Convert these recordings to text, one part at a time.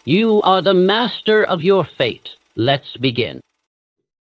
You are the master of your fate. Let's begin.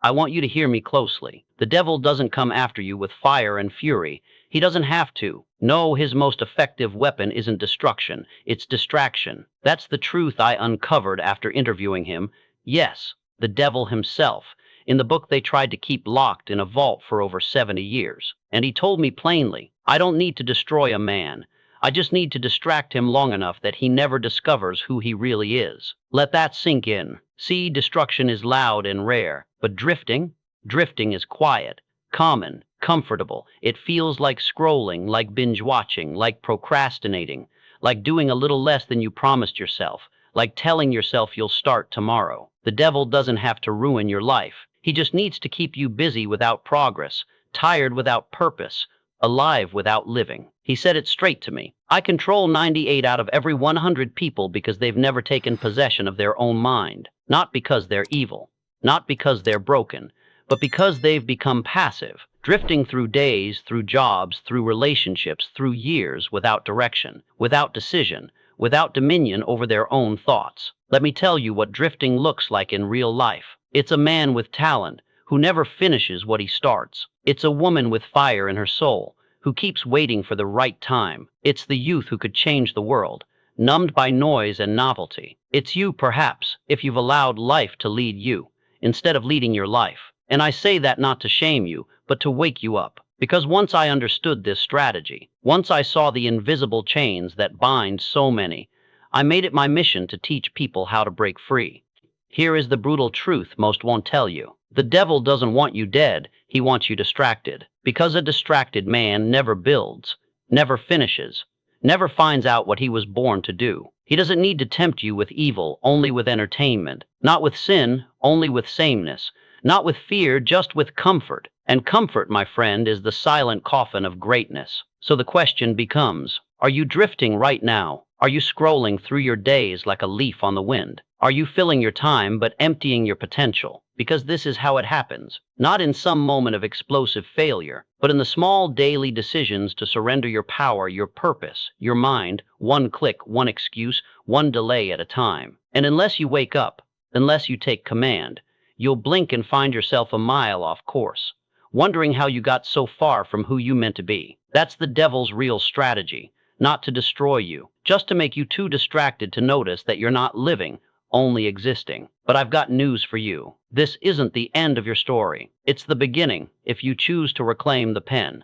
I want you to hear me closely. The devil doesn't come after you with fire and fury. He doesn't have to. No, his most effective weapon isn't destruction, it's distraction. That's the truth I uncovered after interviewing him. Yes, the devil himself. In the book they tried to keep locked in a vault for over 70 years. And he told me plainly, I don't need to destroy a man. I just need to distract him long enough that he never discovers who he really is. Let that sink in. See, destruction is loud and rare, but drifting is quiet, common, comfortable. It feels like scrolling, like binge watching, like procrastinating, like doing a little less than you promised yourself, like telling yourself you'll start tomorrow. The devil doesn't have to ruin your life. He just needs to keep you busy without progress, tired without purpose, alive without living. He said it straight to me. I control 98 out of every 100 people because they've never taken possession of their own mind. Not because they're evil, not because they're broken, but because they've become passive, drifting through days, through jobs, through relationships, through years without direction, without decision, without dominion over their own thoughts. Let me tell you what drifting looks like in real life. It's a man with talent who never finishes what he starts. It's a woman with fire in her soul who keeps waiting for the right time. It's the youth who could change the world, numbed by noise and novelty. It's you, perhaps, if you've allowed life to lead you, instead of leading your life. And I say that not to shame you, but to wake you up. Because once I understood this strategy, once I saw the invisible chains that bind so many, I made it my mission to teach people how to break free. Here is the brutal truth most won't tell you. The devil doesn't want you dead, he wants you distracted. Because a distracted man never builds, never finishes, never finds out what he was born to do. He doesn't need to tempt you with evil, only with entertainment. Not with sin, only with sameness. Not with fear, just with comfort. And comfort, my friend, is the silent coffin of greatness. So the question becomes, are you drifting right now? Are you scrolling through your days like a leaf on the wind? Are you filling your time but emptying your potential? Because this is how it happens. Not in some moment of explosive failure, but in the small daily decisions to surrender your power, your purpose, your mind, one click, one excuse, one delay at a time. And unless you wake up, unless you take command, you'll blink and find yourself a mile off course, wondering how you got so far from who you meant to be. That's the devil's real strategy, not to destroy you, just to make you too distracted to notice that you're not living, only existing. But I've got news for you. This isn't the end of your story. It's the beginning, if you choose to reclaim the pen.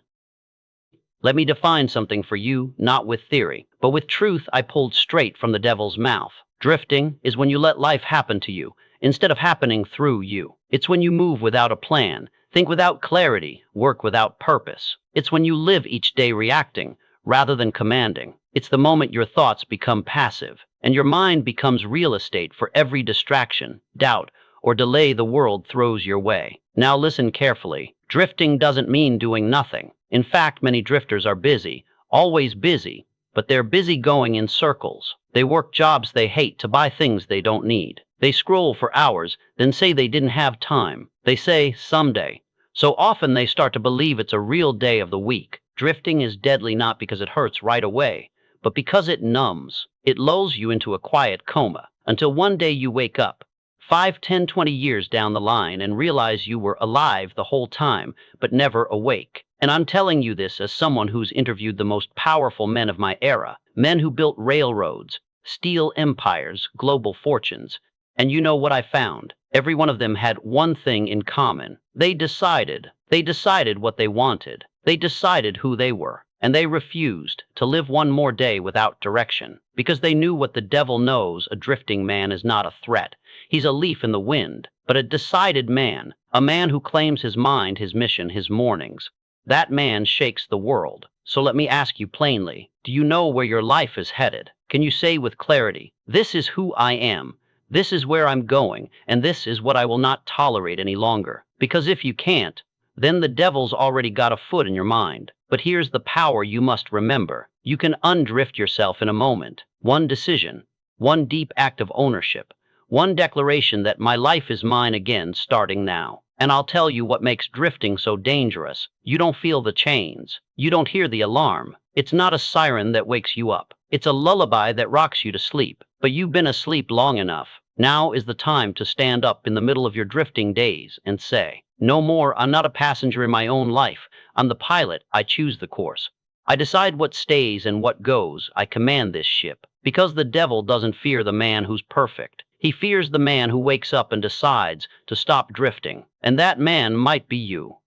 Let me define something for you, not with theory, but with truth I pulled straight from the devil's mouth. Drifting is when you let life happen to you, instead of happening through you. It's when you move without a plan, think without clarity, work without purpose. It's when you live each day reacting, rather than commanding. It's the moment your thoughts become passive, and your mind becomes real estate for every distraction, doubt, or delay the world throws your way. Now listen carefully. Drifting doesn't mean doing nothing. In fact, many drifters are busy, always busy, but they're busy going in circles. They work jobs they hate to buy things they don't need. They scroll for hours, then say they didn't have time. They say someday. So often they start to believe it's a real day of the week. Drifting is deadly not because it hurts right away, but because it numbs. It lulls you into a quiet coma until one day you wake up, 5, 10, 20 years down the line, and realize you were alive the whole time, but never awake. And I'm telling you this as someone who's interviewed the most powerful men of my era, men who built railroads, steel empires, global fortunes. And you know what I found? Every one of them had one thing in common. They decided what they wanted. They decided who they were. And they refused to live one more day without direction, because they knew what the devil knows. A drifting man is not a threat. He's a leaf in the wind, but a decided man, a man who claims his mind, his mission, his mornings. That man shakes the world. So let me ask you plainly, do you know where your life is headed? Can you say with clarity, this is who I am, this is where I'm going, and this is what I will not tolerate any longer? Because if you can't, then the devil's already got a foot in your mind. But here's the power you must remember. You can undrift yourself in a moment. One decision, one deep act of ownership, one declaration that my life is mine again starting now. And I'll tell you what makes drifting so dangerous. You don't feel the chains. You don't hear the alarm. It's not a siren that wakes you up. It's a lullaby that rocks you to sleep, but you've been asleep long enough. Now is the time to stand up in the middle of your drifting days and say, "No more, I'm not a passenger in my own life. I'm the pilot, I choose the course. I decide what stays and what goes. I command this ship." Because the devil doesn't fear the man who's perfect. He fears the man who wakes up and decides to stop drifting. And that man might be you.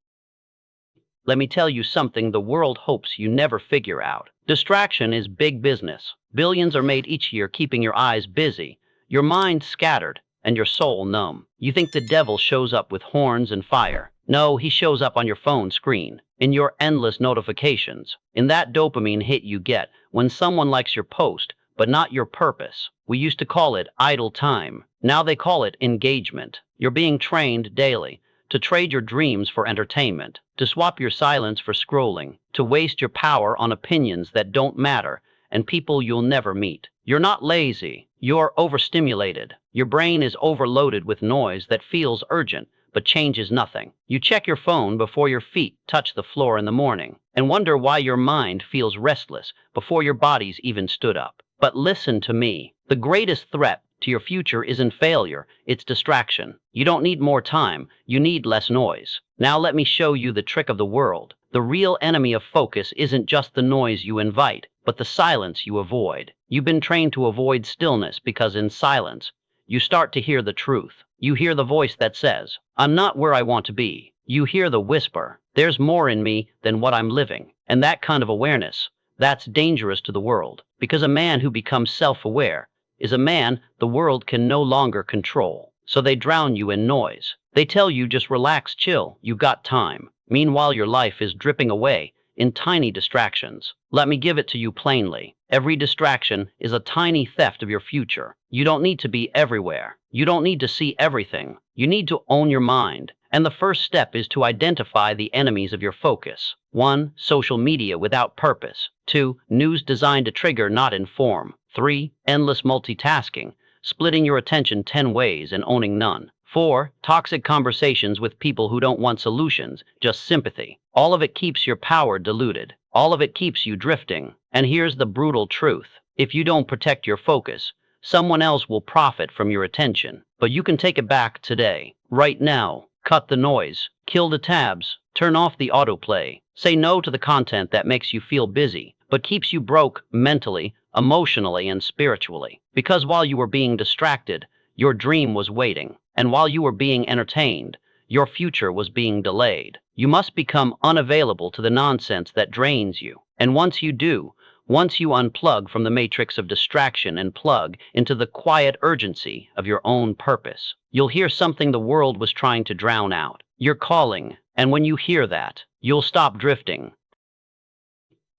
Let me tell you something the world hopes you never figure out. Distraction is big business. Billions are made each year keeping your eyes busy, your mind scattered, and your soul numb. You think the devil shows up with horns and fire. No, he shows up on your phone screen, in your endless notifications, in that dopamine hit you get when someone likes your post, but not your purpose. We used to call it idle time. Now they call it engagement. You're being trained daily to trade your dreams for entertainment, to swap your silence for scrolling, to waste your power on opinions that don't matter and people you'll never meet. You're not lazy, you're overstimulated. Your brain is overloaded with noise that feels urgent but changes nothing. You check your phone before your feet touch the floor in the morning and wonder why your mind feels restless before your body's even stood up. But listen to me. The greatest threat to your future isn't failure, it's distraction. You don't need more time, you need less noise. Now let me show you the trick of the world. The real enemy of focus isn't just the noise you invite, but the silence you avoid. You've been trained to avoid stillness because in silence, you start to hear the truth. You hear the voice that says, "I'm not where I want to be." You hear the whisper, "There's more in me than what I'm living." And that kind of awareness, that's dangerous to the world, because a man who becomes self-aware is a man the world can no longer control. So they drown you in noise. They tell you just relax, chill, you've got time. Meanwhile, your life is dripping away in tiny distractions. Let me give it to you plainly. Every distraction is a tiny theft of your future. You don't need to be everywhere. You don't need to see everything. You need to own your mind. And the first step is to identify the enemies of your focus. 1. Social media without purpose. 2. News designed to trigger, not inform. 3. Endless multitasking, splitting your attention 10 ways and owning none. 4. Toxic conversations with people who don't want solutions, just sympathy. All of it keeps your power diluted. All of it keeps you drifting. And here's the brutal truth. If you don't protect your focus, someone else will profit from your attention. But you can take it back today, right now. Cut the noise, kill the tabs, turn off the autoplay. Say no to the content that makes you feel busy, but keeps you broke mentally, emotionally, and spiritually. Because while you were being distracted, your dream was waiting. And while you were being entertained, your future was being delayed. You must become unavailable to the nonsense that drains you. And once you do, once you unplug from the matrix of distraction and plug into the quiet urgency of your own purpose, you'll hear something the world was trying to drown out. Your calling. And when you hear that, you'll stop drifting.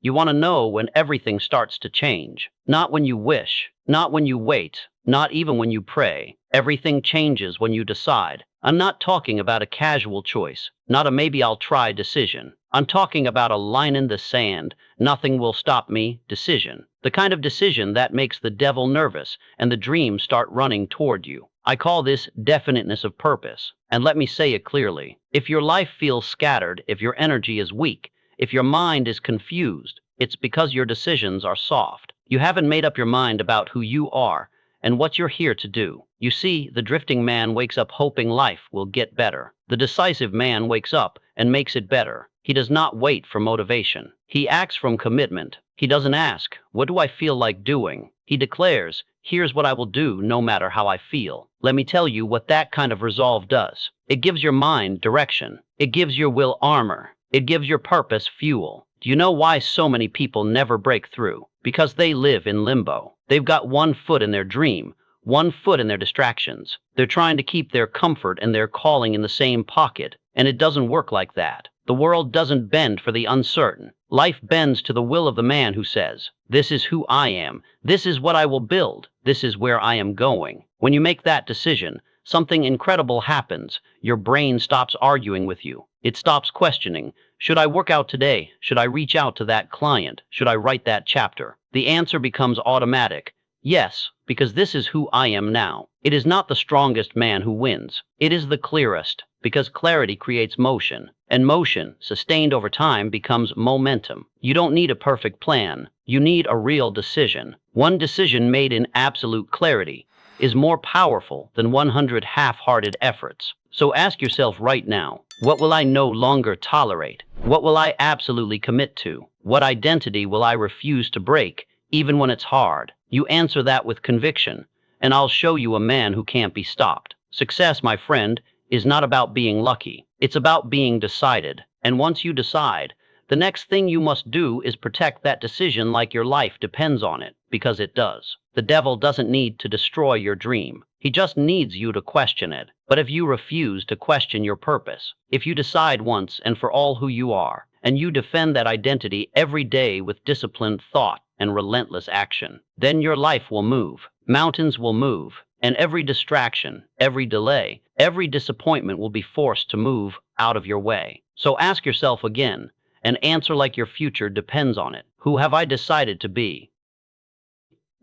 You want to know when everything starts to change. Not when you wish, not when you wait, not even when you pray. Everything changes when you decide. I'm not talking about a casual choice, not a maybe I'll try decision. I'm talking about a line in the sand, nothing will stop me decision. The kind of decision that makes the devil nervous and the dreams start running toward you. I call this definiteness of purpose. And let me say it clearly. If your life feels scattered, if your energy is weak, if your mind is confused, it's because your decisions are soft. You haven't made up your mind about who you are and what you're here to do. You see, the drifting man wakes up hoping life will get better. The decisive man wakes up and makes it better. He does not wait for motivation. He acts from commitment. He doesn't ask, "What do I feel like doing?" He declares, "Here's what I will do no matter how I feel." Let me tell you what that kind of resolve does. It gives your mind direction. It gives your will armor. It gives your purpose fuel. Do you know why so many people never break through? Because they live in limbo. They've got one foot in their dream, one foot in their distractions. They're trying to keep their comfort and their calling in the same pocket, and it doesn't work like that. The world doesn't bend for the uncertain. Life bends to the will of the man who says, "This is who I am. This is what I will build. This is where I am going." When you make that decision, something incredible happens. Your brain stops arguing with you. It stops questioning, should I work out today? Should I reach out to that client? Should I write that chapter? The answer becomes automatic. Yes, because this is who I am now. It is not the strongest man who wins. It is the clearest, because clarity creates motion. And motion, sustained over time, becomes momentum. You don't need a perfect plan. You need a real decision. One decision made in absolute clarity is more powerful than 100 half-hearted efforts. So ask yourself right now, what will I no longer tolerate? What will I absolutely commit to? What identity will I refuse to break, even when it's hard? You answer that with conviction, and I'll show you a man who can't be stopped. Success, my friend, is not about being lucky. It's about being decided. And once you decide, the next thing you must do is protect that decision like your life depends on it, because it does. The devil doesn't need to destroy your dream. He just needs you to question it. But if you refuse to question your purpose, if you decide once and for all who you are, and you defend that identity every day with disciplined thought and relentless action, then your life will move. Mountains will move. And every distraction, every delay, every disappointment will be forced to move out of your way. So ask yourself again, and answer like your future depends on it. Who have I decided to be?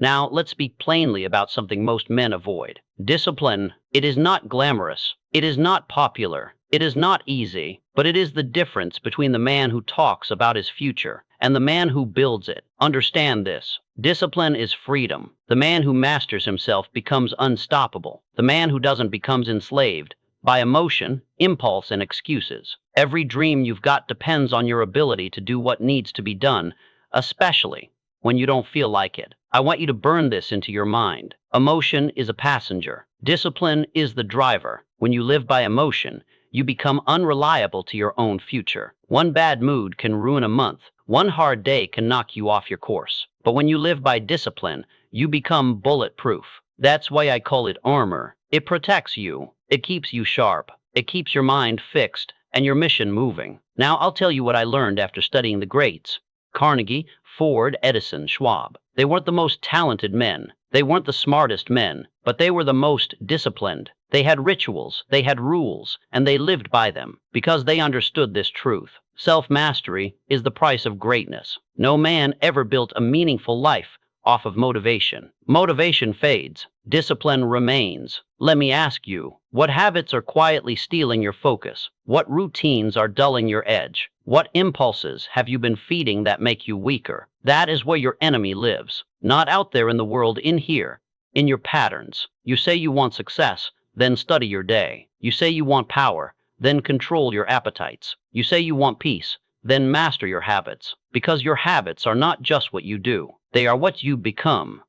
Now, let's speak plainly about something most men avoid. Discipline. It is not glamorous. It is not popular. It is not easy, but it is the difference between the man who talks about his future and the man who builds it. Understand this. Discipline is freedom. The man who masters himself becomes unstoppable. The man who doesn't becomes enslaved by emotion, impulse, and excuses. Every dream you've got depends on your ability to do what needs to be done, especially when you don't feel like it. I want you to burn this into your mind. Emotion is a passenger. Discipline is the driver. When you live by emotion, you become unreliable to your own future. One bad mood can ruin a month. One hard day can knock you off your course. But when you live by discipline, you become bulletproof. That's why I call it armor. It protects you. It keeps you sharp. It keeps your mind fixed and your mission moving. Now I'll tell you what I learned after studying the greats. Carnegie, Ford, Edison, Schwab. They weren't the most talented men. They weren't the smartest men, but they were the most disciplined. They had rituals, they had rules, and they lived by them because they understood this truth. Self-mastery is the price of greatness. No man ever built a meaningful life off of motivation. Motivation fades. Discipline remains. Let me ask you, what habits are quietly stealing your focus? What routines are dulling your edge? What impulses have you been feeding that make you weaker? That is where your enemy lives. Not out there in the world, in here, in your patterns. You say you want success, then study your day. You say you want power, then control your appetites. You say you want peace, then master your habits. Because your habits are not just what you do, they are what you become.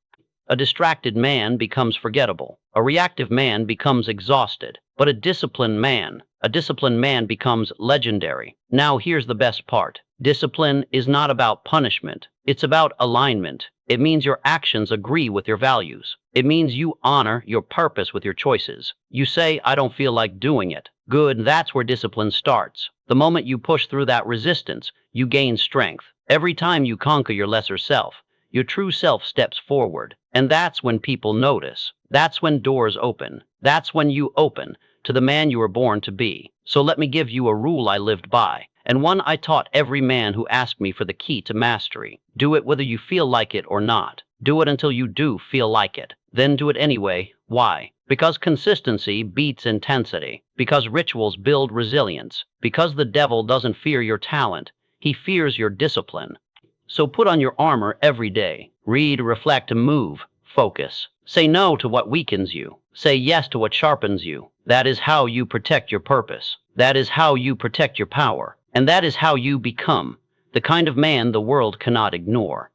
A distracted man becomes forgettable. A reactive man becomes exhausted. But a disciplined man becomes legendary. Now here's the best part. Discipline is not about punishment. It's about alignment. It means your actions agree with your values. It means you honor your purpose with your choices. You say, I don't feel like doing it. Good, that's where discipline starts. The moment you push through that resistance, you gain strength. Every time you conquer your lesser self, your true self steps forward. And that's when people notice. That's when doors open. That's when you open to the man you were born to be. So let me give you a rule I lived by, and one I taught every man who asked me for the key to mastery. Do it whether you feel like it or not. Do it until you do feel like it. Then do it anyway. Why? Because consistency beats intensity. Because rituals build resilience. Because the devil doesn't fear your talent. He fears your discipline. So put on your armor every day. Read, reflect, and move. Focus. Say no to what weakens you. Say yes to what sharpens you. That is how you protect your purpose. That is how you protect your power. And that is how you become the kind of man the world cannot ignore.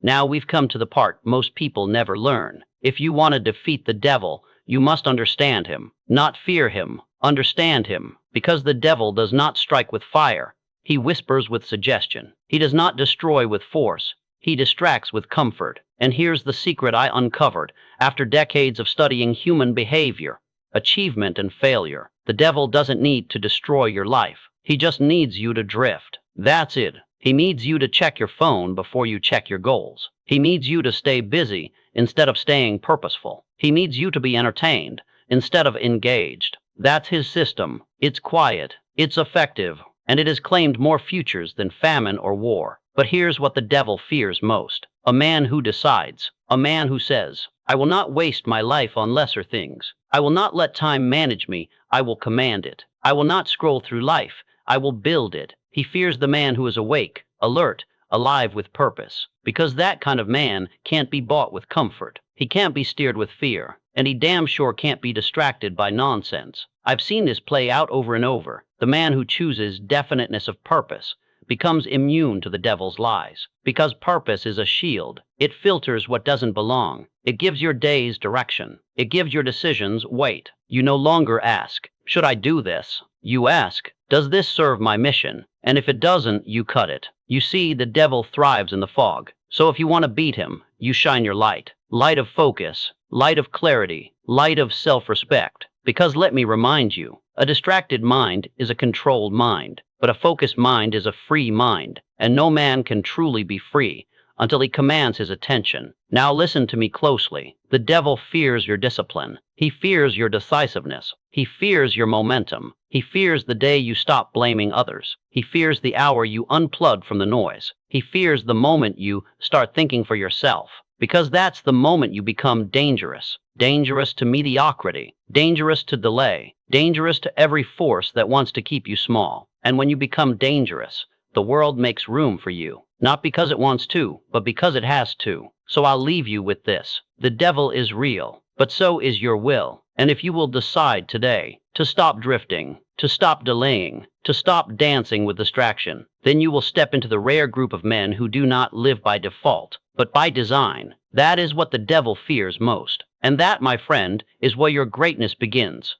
Now we've come to the part most people never learn. If you want to defeat the devil, you must understand him, not fear him. Understand him, because the devil does not strike with fire. He whispers with suggestion. He does not destroy with force. He distracts with comfort. And here's the secret I uncovered after decades of studying human behavior, achievement, and failure. The devil doesn't need to destroy your life. He just needs you to drift. That's it. He needs you to check your phone before you check your goals. He needs you to stay busy instead of staying purposeful. He needs you to be entertained instead of engaged. That's his system. It's quiet. It's effective. And it has claimed more futures than famine or war. But here's what the devil fears most. A man who decides. A man who says, I will not waste my life on lesser things. I will not let time manage me. I will command it. I will not scroll through life. I will build it. He fears the man who is awake, alert, alive with purpose, because that kind of man can't be bought with comfort. He can't be steered with fear, and he damn sure can't be distracted by nonsense. I've seen this play out over and over. The man who chooses definiteness of purpose becomes immune to the devil's lies, because purpose is a shield. It filters what doesn't belong. It gives your days direction. It gives your decisions weight. You no longer ask, should I do this? You ask, does this serve my mission? And if it doesn't, you cut it. You see, the devil thrives in the fog. So if you want to beat him, you shine your light. Light of focus, light of clarity, light of self-respect. Because let me remind you, a distracted mind is a controlled mind, but a focused mind is a free mind, and no man can truly be free until he commands his attention. Now listen to me closely. The devil fears your discipline. He fears your decisiveness. He fears your momentum. He fears the day you stop blaming others. He fears the hour you unplug from the noise. He fears the moment you start thinking for yourself, because that's the moment you become dangerous. Dangerous to mediocrity, dangerous to delay, dangerous to every force that wants to keep you small. And when you become dangerous, the world makes room for you, not because it wants to, but because it has to. So I'll leave you with this. The devil is real, but so is your will. And if you will decide today to stop drifting, to stop delaying, to stop dancing with distraction, then you will step into the rare group of men who do not live by default, but by design. That is what the devil fears most. And that, my friend, is where your greatness begins.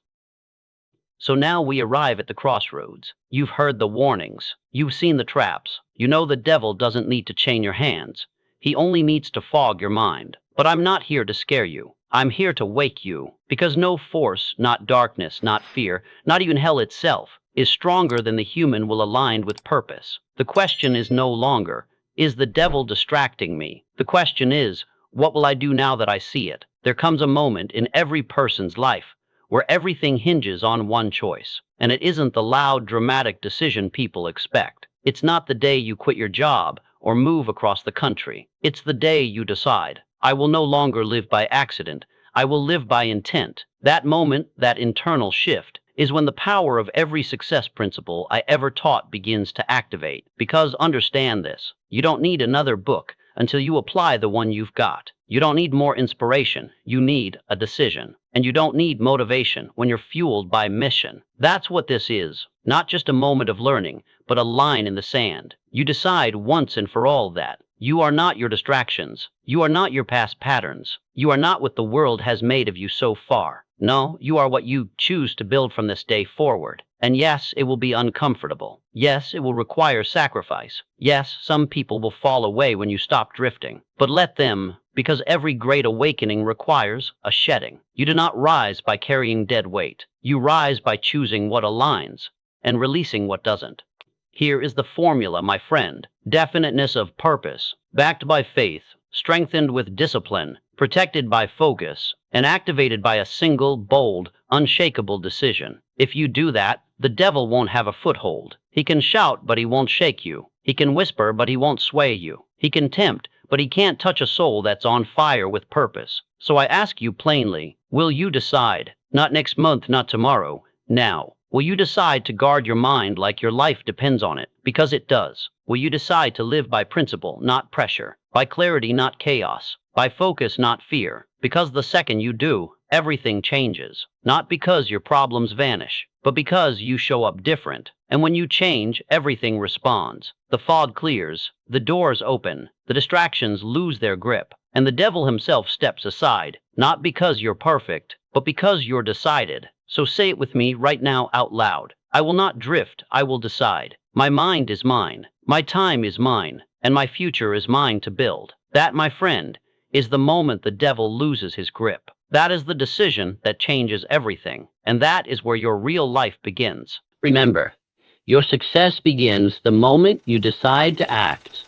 So now we arrive at the crossroads. You've heard the warnings. You've seen the traps. You know the devil doesn't need to chain your hands. He only needs to fog your mind. But I'm not here to scare you. I'm here to wake you. Because no force, not darkness, not fear, not even hell itself, is stronger than the human will aligned with purpose. The question is no longer, is the devil distracting me? The question is, what will I do now that I see it? There comes a moment in every person's life where everything hinges on one choice. And it isn't the loud, dramatic decision people expect. It's not the day you quit your job or move across the country. It's the day you decide, I will no longer live by accident. I will live by intent. That moment, that internal shift, is when the power of every success principle I ever taught begins to activate. Because understand this, you don't need another book until you apply the one you've got. You don't need more inspiration. You need a decision. And you don't need motivation when you're fueled by mission. That's what this is. Not just a moment of learning, but a line in the sand. You decide once and for all that you are not your distractions. You are not your past patterns. You are not what the world has made of you so far. No, you are what you choose to build from this day forward. And yes, it will be uncomfortable. Yes, it will require sacrifice. Yes, some people will fall away when you stop drifting. But let them, because every great awakening requires a shedding. You do not rise by carrying dead weight. You rise by choosing what aligns and releasing what doesn't. Here is the formula, my friend. Definiteness of purpose, backed by faith, strengthened with discipline, protected by focus, and activated by a single, bold, unshakable decision. If you do that, the devil won't have a foothold. He can shout, but he won't shake you. He can whisper, but he won't sway you. He can tempt, but he can't touch a soul that's on fire with purpose. So I ask you plainly, will you decide? Not next month, not tomorrow, now. Will you decide to guard your mind like your life depends on it? Because it does. Will you decide to live by principle, not pressure? By clarity, not chaos? By focus, not fear? Because the second you do, everything changes. Not because your problems vanish, but because you show up different. And when you change, everything responds. The fog clears, the doors open, the distractions lose their grip, and the devil himself steps aside, not because you're perfect, but because you're decided. So say it with me right now out loud. I will not drift, I will decide. My mind is mine, my time is mine, and my future is mine to build. That, my friend, is the moment the devil loses his grip. That is the decision that changes everything, and that is where your real life begins. Remember, your success begins the moment you decide to act.